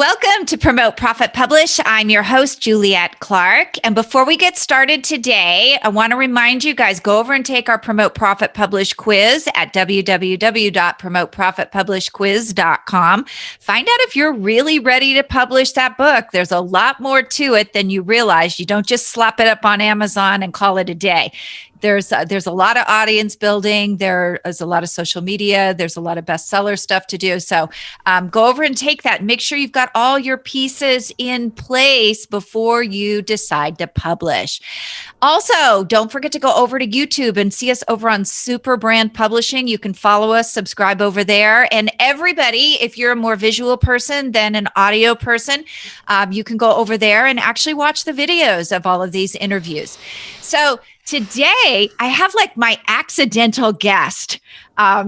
Welcome to Promote, Profit, Publish. I'm your host, Juliet Clark. And before we get started today, I want to remind you guys, go over and take our Promote, Profit, Publish quiz at www.promoteprofitpublishquiz.com. Find out if you're really ready to publish that book. There's a lot more to it than you realize. You don't just slap it up on Amazon and call it a day. There's a lot of audience building. There is a lot of social media. There's a lot of bestseller stuff to do. So go over and take that. Make sure you've got all your pieces in place before you decide to publish. Also, don't forget to go over to YouTube and see us over on Super Brand Publishing. You can follow us, subscribe over there. And everybody, if you're a more visual person than an audio person, you can go over there and actually watch the videos of all of these interviews. So today, I have like my accidental guest. I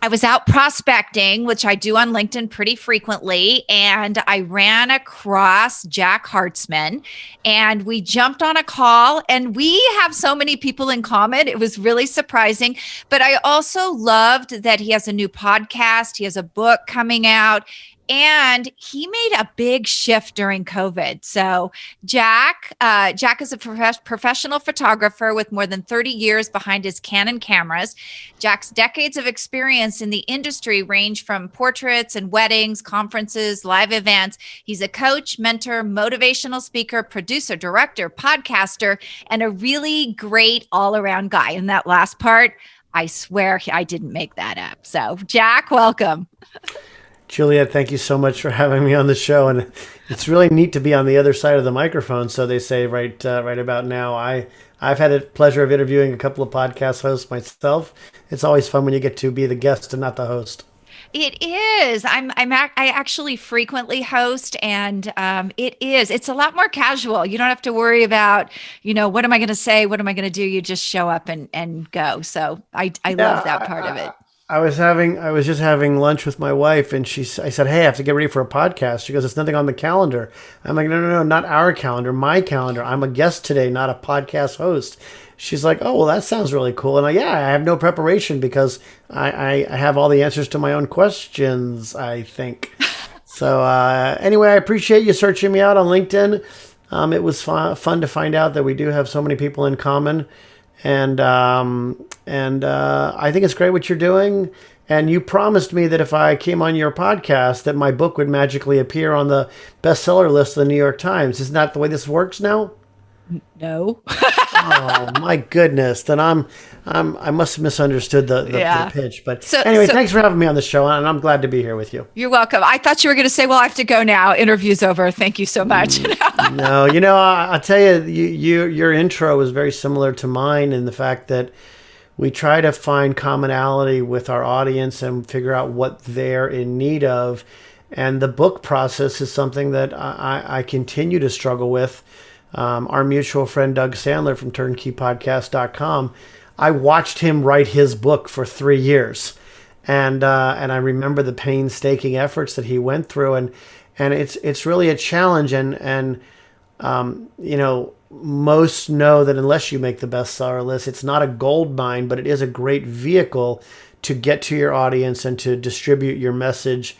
was out prospecting, which I do on LinkedIn pretty frequently, and I ran across Jack Hartzman, and we jumped on a call, and we have so many people in common. It was really surprising, but I also loved that he has a new podcast. He has a book coming out. And he made a big shift during COVID. So Jack is a professional photographer with more than 30 years behind his Canon cameras. Jack's decades of experience in the industry range from portraits and weddings, conferences, live events. He's a coach, mentor, motivational speaker, producer, director, podcaster, and a really great all-around guy. And that last part, I swear I didn't make that up. So Jack, welcome. Juliet, thank you so much for having me on the show, and it's really neat to be on the other side of the microphone. So they say right about now. I've had the pleasure of interviewing a couple of podcast hosts myself. It's always fun when you get to be the guest and not the host. It is. I actually frequently host, and it's a lot more casual. You don't have to worry about, what am I going to say? What am I going to do? You just show up and go. So I love that part of it. I was just having lunch with my wife, and I said, "Hey, I have to get ready for a podcast." She goes, "There's nothing on the calendar." I'm like, No, not our calendar, my calendar. I'm a guest today, not a podcast host. She's like, "Oh, well, that sounds really cool." And I have no preparation because I have all the answers to my own questions, I think. So anyway, I appreciate you searching me out on LinkedIn. It was fun to find out that we do have so many people in common. And I think it's great what you're doing. And you promised me that if I came on your podcast, that my book would magically appear on the bestseller list of the New York Times. Isn't that the way this works now? No. Oh my goodness! Then I must have misunderstood the pitch. But anyway, thanks for having me on the show, and I'm glad to be here with you. You're welcome. I thought you were going to say, "Well, I have to go now. Interview's over. Thank you so much." No, I'll tell you, your intro was very similar to mine in the fact that we try to find commonality with our audience and figure out what they're in need of. And the book process is something that I continue to struggle with. Our mutual friend, Doug Sandler from turnkeypodcast.com, I watched him write his book for 3 years. And I remember the painstaking efforts that he went through. And it's really a challenge. And most know that unless you make the bestseller list, it's not a gold mine, but it is a great vehicle to get to your audience and to distribute your message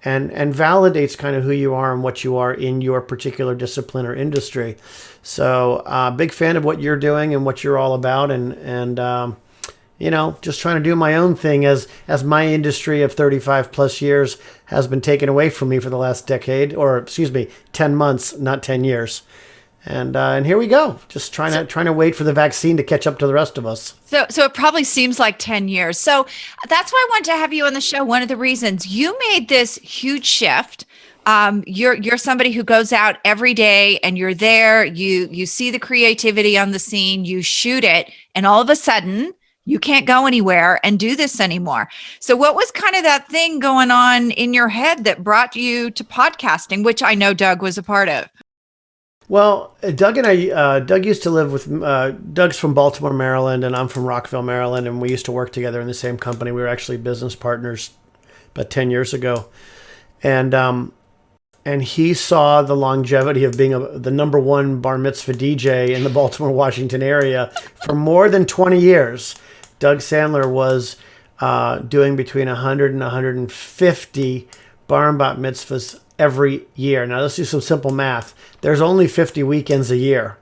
and validates kind of who you are and what you are in your particular discipline or industry. So big fan of what you're doing and what you're all about. And just trying to do my own thing as my industry of 35 plus years has been taken away from me for the last decade, or 10 months, not 10 years. And here we go, just trying to wait for the vaccine to catch up to the rest of us. So it probably seems like 10 years. So that's why I wanted to have you on the show. One of the reasons you made this huge shift. You're somebody who goes out every day and you're there. You see the creativity on the scene. You shoot it, and all of a sudden you can't go anywhere and do this anymore. So what was kind of that thing going on in your head that brought you to podcasting, which I know Doug was a part of? Well, Doug and I, Doug used to live with, Doug's from Baltimore, Maryland, and I'm from Rockville, Maryland, and we used to work together in the same company. We were actually business partners about 10 years ago. And he saw the longevity of being the number one bar mitzvah DJ in the Baltimore, Washington area for more than 20 years. Doug Sandler was doing between 100 and 150 bar and bat mitzvahs every year. Now let's do some simple math. There's only 50 weekends a year.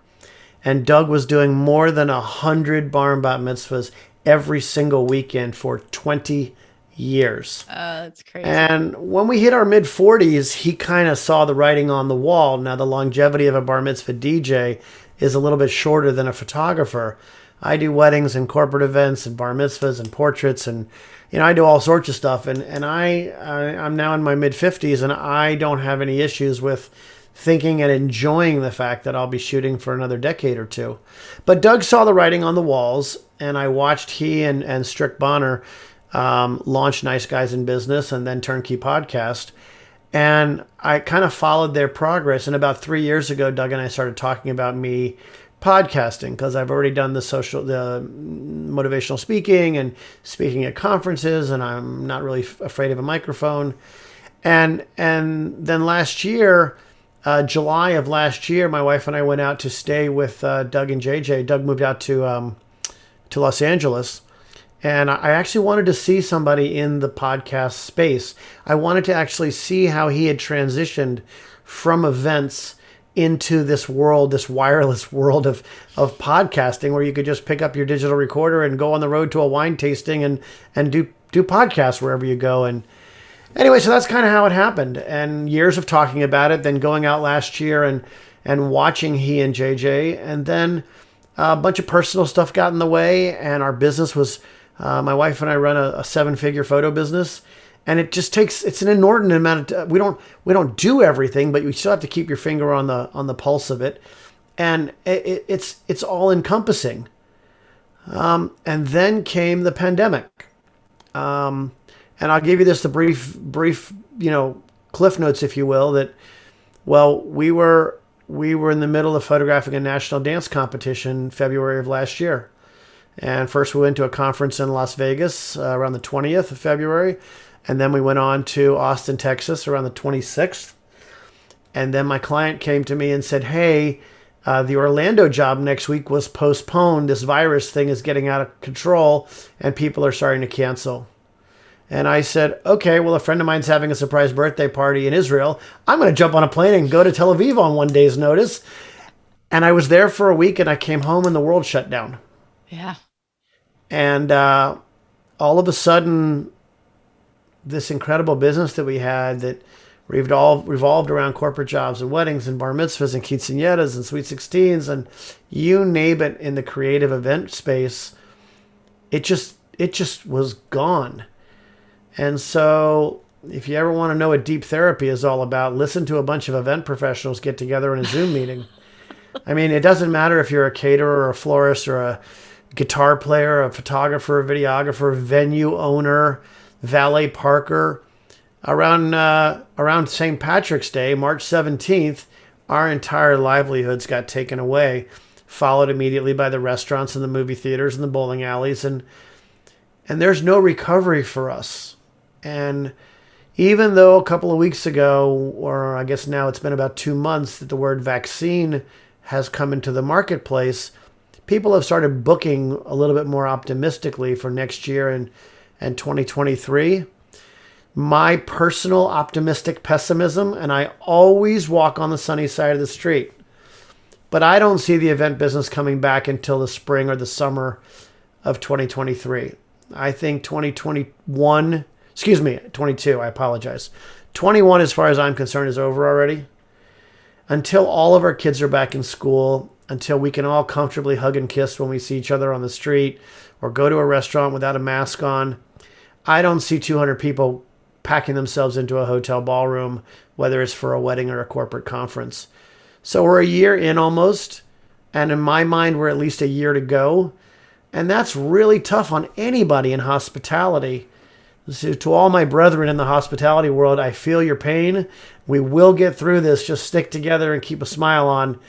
And Doug was doing more than 100 bar and bat mitzvahs every single weekend for 20 years. That's crazy. And when we hit our mid 40s, he kind of saw the writing on the wall. Now, the longevity of a bar mitzvah DJ is a little bit shorter than a photographer. I do weddings and corporate events and bar mitzvahs and portraits, and I do all sorts of stuff. And I'm now in my mid 50s, and I don't have any issues with thinking and enjoying the fact that I'll be shooting for another decade or two. But Doug saw the writing on the walls, and I watched he and Strick Bonner launch Nice Guys in Business and then Turnkey Podcast. And I kind of followed their progress. And about 3 years ago, Doug and I started talking about me podcasting, because I've already done the motivational speaking and speaking at conferences, and I'm not really afraid of a microphone. And then last year, July of last year, my wife and I went out to stay with Doug and JJ. Doug moved out to Los Angeles, and I actually wanted to see somebody in the podcast space. I wanted to actually see how he had transitioned from events into this world, this wireless world of podcasting, where you could just pick up your digital recorder and go on the road to a wine tasting and do podcasts wherever you go. And anyway, so that's kind of how it happened. And years of talking about it, then going out last year and watching he and JJ, and then a bunch of personal stuff got in the way, and our business was, my wife and I run a 7-figure photo business, and it's an inordinate amount of, we don't do everything, but you still have to keep your finger on the pulse of it. And it's all encompassing. And then came the pandemic. And I'll give you this, the brief, cliff notes, if you will, that, well, we were in the middle of photographing a national dance competition February of last year. And first we went to a conference in Las Vegas around the 20th of February. And then we went on to Austin, Texas around the 26th. And then my client came to me and said, hey, the Orlando job next week was postponed. This virus thing is getting out of control and people are starting to cancel. And I said, okay, well, a friend of mine's having a surprise birthday party in Israel. I'm going to jump on a plane and go to Tel Aviv on one day's notice. And I was there for a week, and I came home and the world shut down. Yeah. And all of a sudden, this incredible business that we had that revolved around corporate jobs and weddings and bar mitzvahs and quinceañeras and sweet 16s and you name it in the creative event space, it just was gone. And so if you ever want to know what deep therapy is all about, listen to a bunch of event professionals get together in a Zoom meeting. I mean, it doesn't matter if you're a caterer or a florist or a guitar player, a photographer, a videographer, venue owner, valet parker. Around St. Patrick's Day, March 17th, our entire livelihoods got taken away, followed immediately by the restaurants and the movie theaters and the bowling alleys. And there's no recovery for us. And even though a couple of weeks ago, or I guess now it's been about 2 months, that the word vaccine has come into the marketplace, people have started booking a little bit more optimistically for next year and 2023. My personal optimistic pessimism, and I always walk on the sunny side of the street, but I don't see the event business coming back until the spring or the summer of 2023. I think 22, I apologize. 21, as far as I'm concerned, is over already. Until all of our kids are back in school, until we can all comfortably hug and kiss when we see each other on the street or go to a restaurant without a mask on, I don't see 200 people packing themselves into a hotel ballroom, whether it's for a wedding or a corporate conference. So we're a year in almost, and in my mind, we're at least a year to go. And that's really tough on anybody in hospitality. So to all my brethren in the hospitality world, I feel your pain. We will get through this. Just stick together and keep a smile on,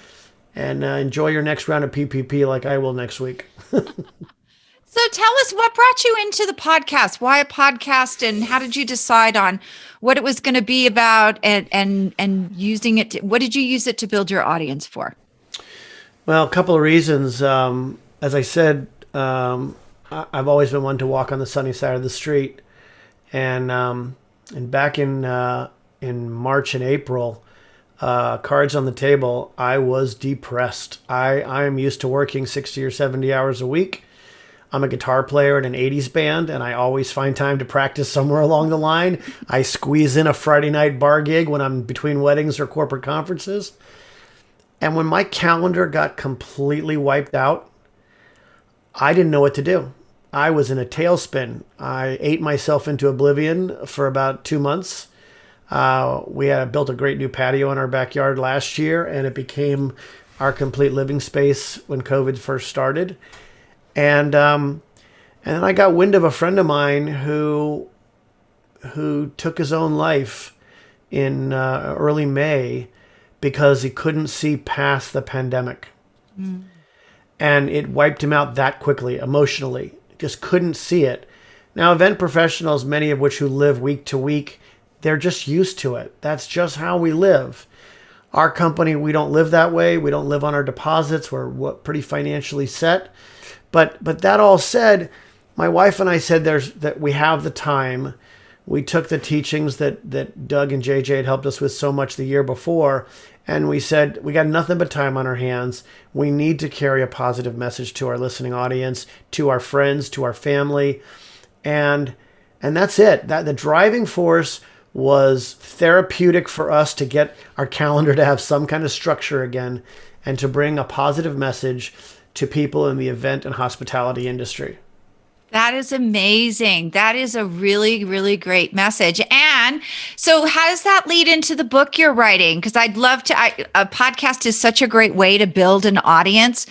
and enjoy your next round of PPP like I will next week. So tell us, what brought you into the podcast? Why a podcast, and how did you decide on what it was going to be about, and using it? What did you use it to build your audience for? Well, a couple of reasons. As I said, I've always been one to walk on the sunny side of the street, and back in in March and April, cards on the table, I was depressed. I am used to working 60 or 70 hours a week. I'm a guitar player in an 80s band, and I always find time to practice somewhere along the line. I squeeze in a Friday night bar gig when I'm between weddings or corporate conferences. And when my calendar got completely wiped out, I didn't know what to do. I was in a tailspin. I ate myself into oblivion for about 2 months. We had built a great new patio in our backyard last year, and it became our complete living space when COVID first started. And then I got wind of a friend of mine who took his own life in early May because he couldn't see past the pandemic. Mm. And it wiped him out that quickly, emotionally. Just couldn't see it. Now, event professionals, many of which who live week to week, they're just used to it. That's just how we live. Our company, we don't live that way. We don't live on our deposits. We're pretty financially set. But that all said, my wife and I said that we have the time. We took the teachings that Doug and JJ had helped us with so much the year before, and we said we got nothing but time on our hands. We need to carry a positive message to our listening audience, to our friends, to our family, and that's it. That the driving force was therapeutic for us to get our calendar to have some kind of structure again, and to bring a positive message to people in the event and hospitality industry. That is amazing. That is a really, really great message. And so how does that lead into the book you're writing? Because I'd love to, a podcast is such a great way to build an audience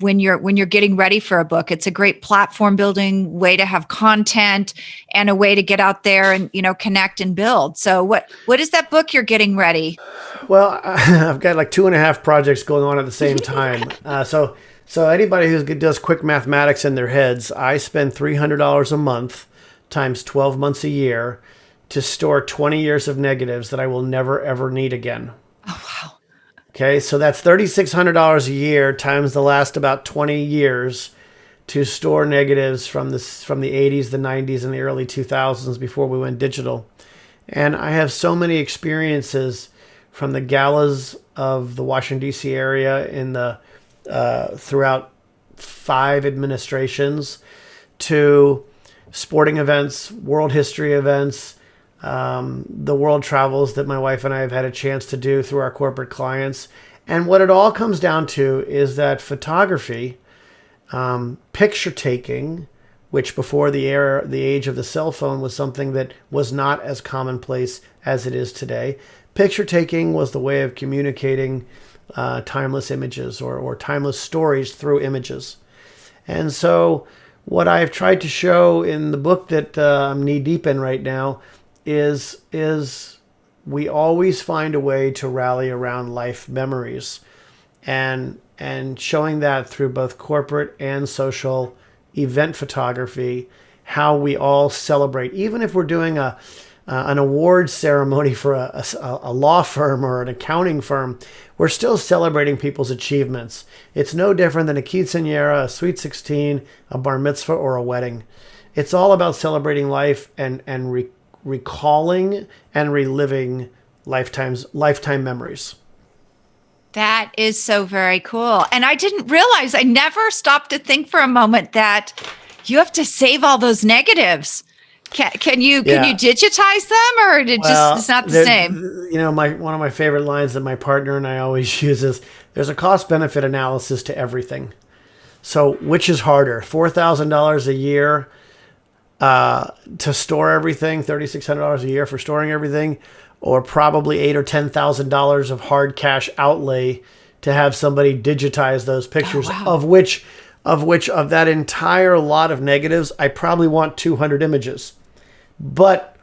when you're getting ready for a book. It's a great platform building way to have content and a way to get out there and, connect and build. So what is that book you're getting ready? Well, I've got like 2.5 projects going on at the same time. So anybody who does quick mathematics in their heads, I spend $300 a month times 12 months a year to store 20 years of negatives that I will never, ever need again. Oh, wow. Okay, so that's $3,600 a year times the last about 20 years to store negatives from the 80s, the 90s, and the early 2000s before we went digital. And I have so many experiences from the galas of the Washington, D.C. area in the throughout 5 administrations to sporting events, world history events, the world travels that my wife and I have had a chance to do through our corporate clients. And what it all comes down to is that photography, picture taking, which before the age of the cell phone was something that was not as commonplace as it is today. Picture taking was the way of communicating timeless images or timeless stories through images. And so what I've tried to show in the book that I'm knee deep in right now is we always find a way to rally around life memories, and showing that through both corporate and social event photography, how we all celebrate, even if we're doing an awards ceremony for a law firm or an accounting firm, we're still celebrating people's achievements. It's no different than a quinceañera, a sweet 16, a bar mitzvah, or a wedding. It's all about celebrating life and recalling and reliving lifetime memories. That is so very cool. And I didn't realize, I never stopped to think for a moment that you have to save all those negatives. Can you digitize them, or it's not the same? One of my favorite lines that my partner and I always use is, there's a cost benefit analysis to everything. So which is harder, $4,000 a year to store everything, $3,600 a year for storing everything, or probably $8,000 or $10,000 of hard cash outlay to have somebody digitize those pictures, of which of that entire lot of negatives, I probably want 200 images. But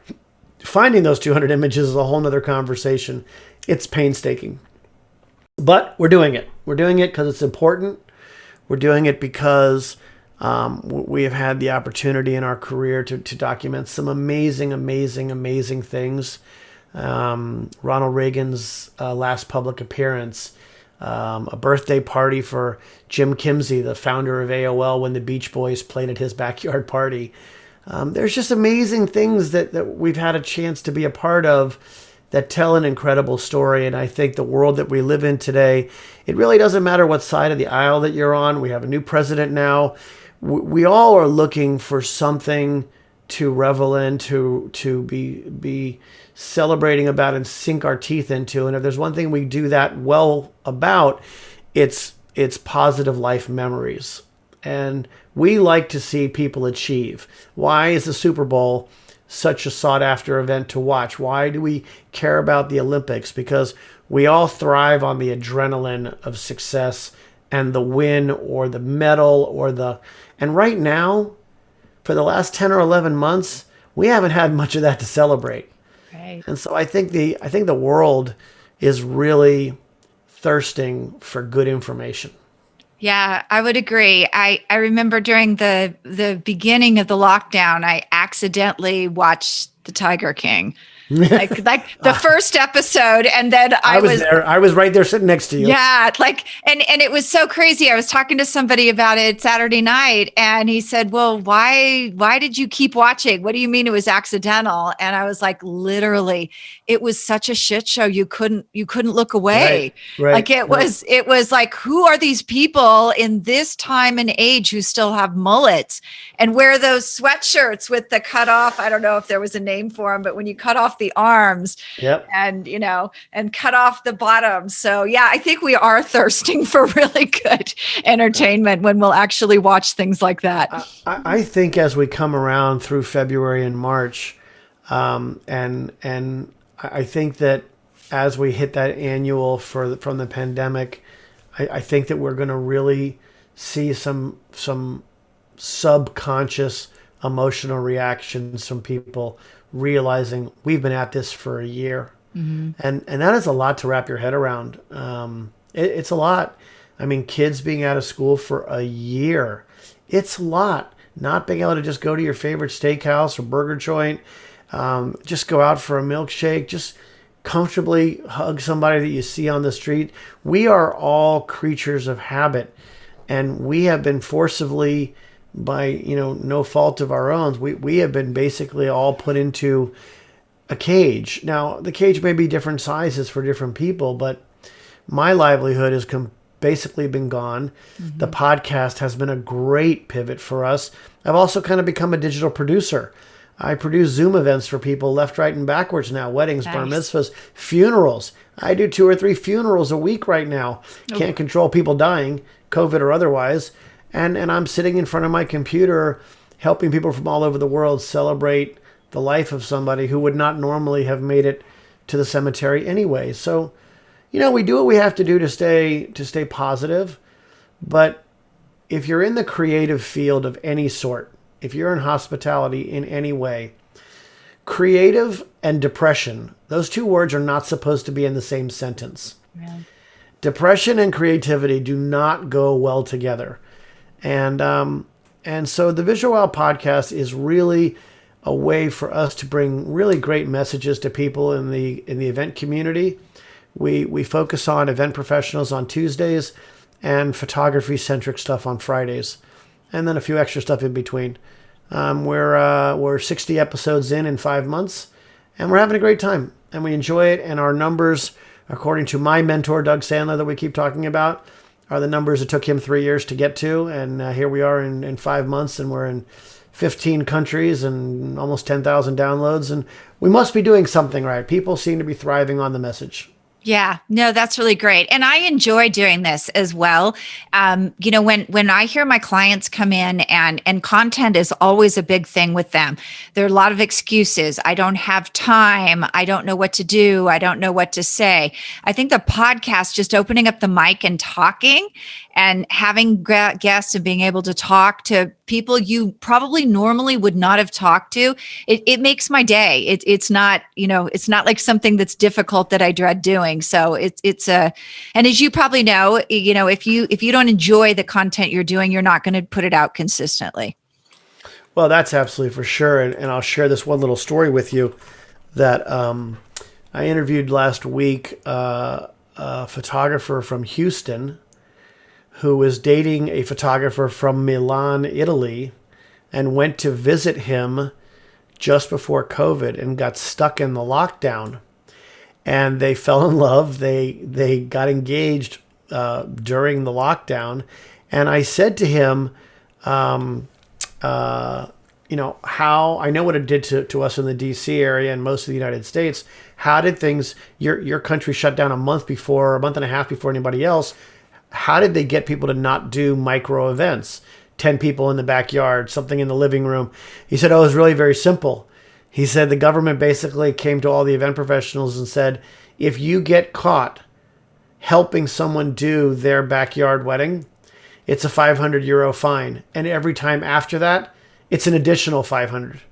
finding those 200 images is a whole nother conversation. It's painstaking. But we're doing it. We're doing it because it's important. We're doing it because we have had the opportunity in our career to document some amazing, amazing, amazing things. Ronald Reagan's last public appearance, a birthday party for Jim Kimsey, the founder of AOL, when the Beach Boys played at his backyard party. There's just amazing things that we've had a chance to be a part of that tell an incredible story. And I think the world that we live in today, it really doesn't matter what side of the aisle that you're on. We have a new president now. We all are looking for something to revel in, to be celebrating about and sink our teeth into. And if there's one thing we do that well about, it's positive life memories. And we like to see people achieve. Why is the Super Bowl such a sought after event to watch? Why do we care about the Olympics? Because we all thrive on the adrenaline of success and the win or the medal and right now, for the last 10 or 11 months, we haven't had much of that to celebrate. Right. And so I think the world is really thirsting for good information. Yeah, I would agree. I remember during the beginning of the lockdown, I accidentally watched The Tiger King. like the first episode, and then I was there. I was right there sitting next to you. Yeah, and it was so crazy. I was talking to somebody about it Saturday night, and he said, "Well, why did you keep watching? What do you mean it was accidental?" And I was like, "Literally, it was such a shit show. You couldn't look away. Right. Like it was like, who are these people in this time and age who still have mullets and wear those sweatshirts with the cut off? I don't know if there was a name for them, but when you cut off the arms, yep, and and cut off the bottoms. So yeah, I think we are thirsting for really good entertainment when we'll actually watch things like that. I think as we come around through February and March, and I think that as we hit that annual from the pandemic, I think that we're going to really see some subconscious emotional reactions from people realizing we've been at this for a year. Mm-hmm. And that is a lot to wrap your head around. It's a lot. I mean, kids being out of school for a year, it's a lot. Not being able to just go to your favorite steakhouse or burger joint, just go out for a milkshake, just comfortably hug somebody that you see on the street. We are all creatures of habit, and we have been forcibly, by no fault of our own, we have been basically all put into a cage. Now, the cage may be different sizes for different people, but my livelihood has basically been gone. Mm-hmm. The podcast has been a great pivot for us. I've also kind of become a digital producer. I produce Zoom events for people left, right, and backwards now. Weddings, nice. Bar mitzvahs, funerals. I do 2 or 3 funerals a week right now. Can't control people dying, COVID or otherwise. And I'm sitting in front of my computer helping people from all over the world celebrate the life of somebody who would not normally have made it to the cemetery anyway. So, we do what we have to do to stay positive. But if you're in the creative field of any sort, if you're in hospitality in any way, creative and depression, those 2 words are not supposed to be in the same sentence. Yeah. Depression and creativity do not go well together. And so the Visual Wow podcast is really a way for us to bring really great messages to people in the event community. We focus on event professionals on Tuesdays and photography-centric stuff on Fridays, and then a few extra stuff in between. We're 60 episodes in 5 months, and we're having a great time, and we enjoy it. And our numbers, according to my mentor, Doug Sandler, that we keep talking about, are the numbers it took him 3 years to get to. And here we are in 5 months, and we're in 15 countries and almost 10,000 downloads. And we must be doing something right. People seem to be thriving on the message. Yeah, no, that's really great. And I enjoy doing this as well. When I hear my clients come in and content is always a big thing with them. There are a lot of excuses. I don't have time. I don't know what to do. I don't know what to say. I think the podcast, just opening up the mic and talking and having guests and being able to talk to people you probably normally would not have talked to, it makes my day. It's not like something that's difficult that I dread doing. So and as you probably know, if you don't enjoy the content you're doing, you're not going to put it out consistently. Well, that's absolutely for sure. And I'll share this one little story with you that I interviewed last week, a photographer from Houston who was dating a photographer from Milan, Italy, and went to visit him just before COVID and got stuck in the lockdown. and they fell in love. They got engaged during the lockdown, and I said to him, how I know what it did to us in the D.C. area and most of the United States. How did things? Your country shut down a month and a half before anybody else. How did they get people to not do micro events? 10 people in the backyard, something in the living room. He said, oh, it was really very simple. He said the government basically came to all the event professionals and said, if you get caught helping someone do their backyard wedding, it's a €500 fine. And every time after that, it's an additional 500.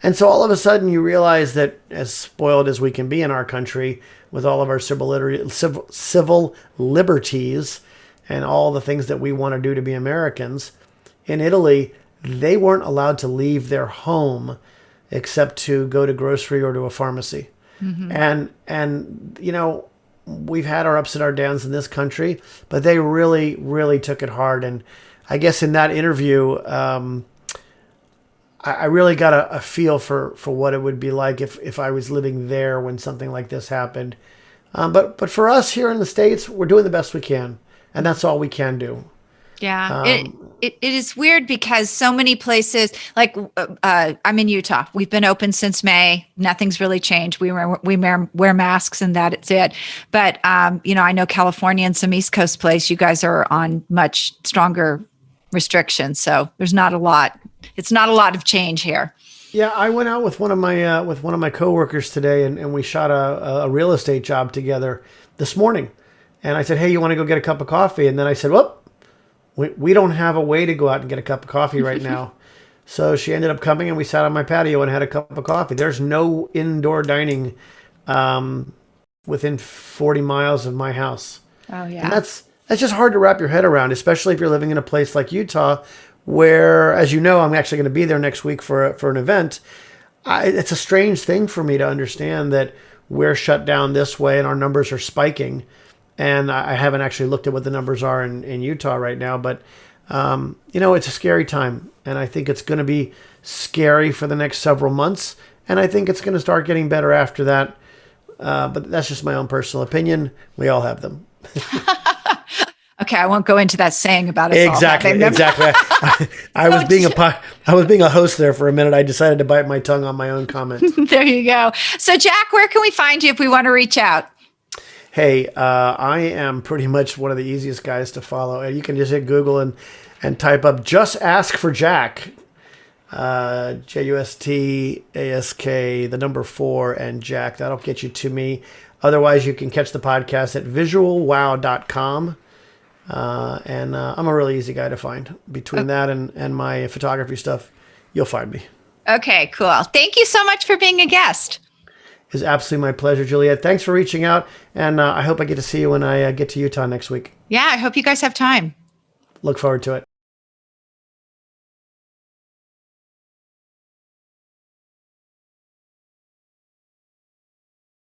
And so all of a sudden you realize that, as spoiled as we can be in our country with all of our civil liberties and all the things that we want to do to be Americans, in Italy, they weren't allowed to leave their home except to go to grocery or to a pharmacy. Mm-hmm. And we've had our ups and our downs in this country, but they really, really took it hard. And I guess in that interview, I really got a feel for what it would be like if I was living there when something like this happened. But for us here in the States, we're doing the best we can, and that's all we can do. Yeah, it is weird because so many places, like I'm in Utah. We've been open since May. Nothing's really changed. We wear masks and that's it. But I know California and some East Coast place, you guys are on much stronger restrictions. So there's not a lot. It's not a lot of change here. Yeah, I went out with one of my coworkers today, and we shot a real estate job together this morning. And I said, hey, you want to go get a cup of coffee? And then I said, whoop, we don't have a way to go out and get a cup of coffee right now. So she ended up coming, and we sat on my patio and had a cup of coffee. There's no indoor dining within 40 miles of my house. Oh, yeah. And that's just hard to wrap your head around, especially if you're living in a place like Utah, where, as you know, I'm actually going to be there next week for an event. It's a strange thing for me to understand that we're shut down this way and our numbers are spiking. And I haven't actually looked at what the numbers are in Utah right now, but it's a scary time. And I think it's going to be scary for the next several months. And I think it's going to start getting better after that. But that's just my own personal opinion. We all have them. Okay, I won't go into that saying about us exactly. I was being a host there for a minute. I decided to bite my tongue on my own comment. There you go. So, Jack, where can we find you if we want to reach out? Hey, I am pretty much one of the easiest guys to follow. You can just hit Google and type up "Just Ask for Jack," JUSTASK, the number 4 and Jack. That'll get you to me. Otherwise, you can catch the podcast at visualwow.com. And I'm a really easy guy to find. Between that and my photography stuff, you'll find me. Okay, cool. Thank you so much for being a guest. It's absolutely my pleasure, Juliet. Thanks for reaching out, and I hope I get to see you when I get to Utah next week. Yeah, I hope you guys have time. Look forward to it.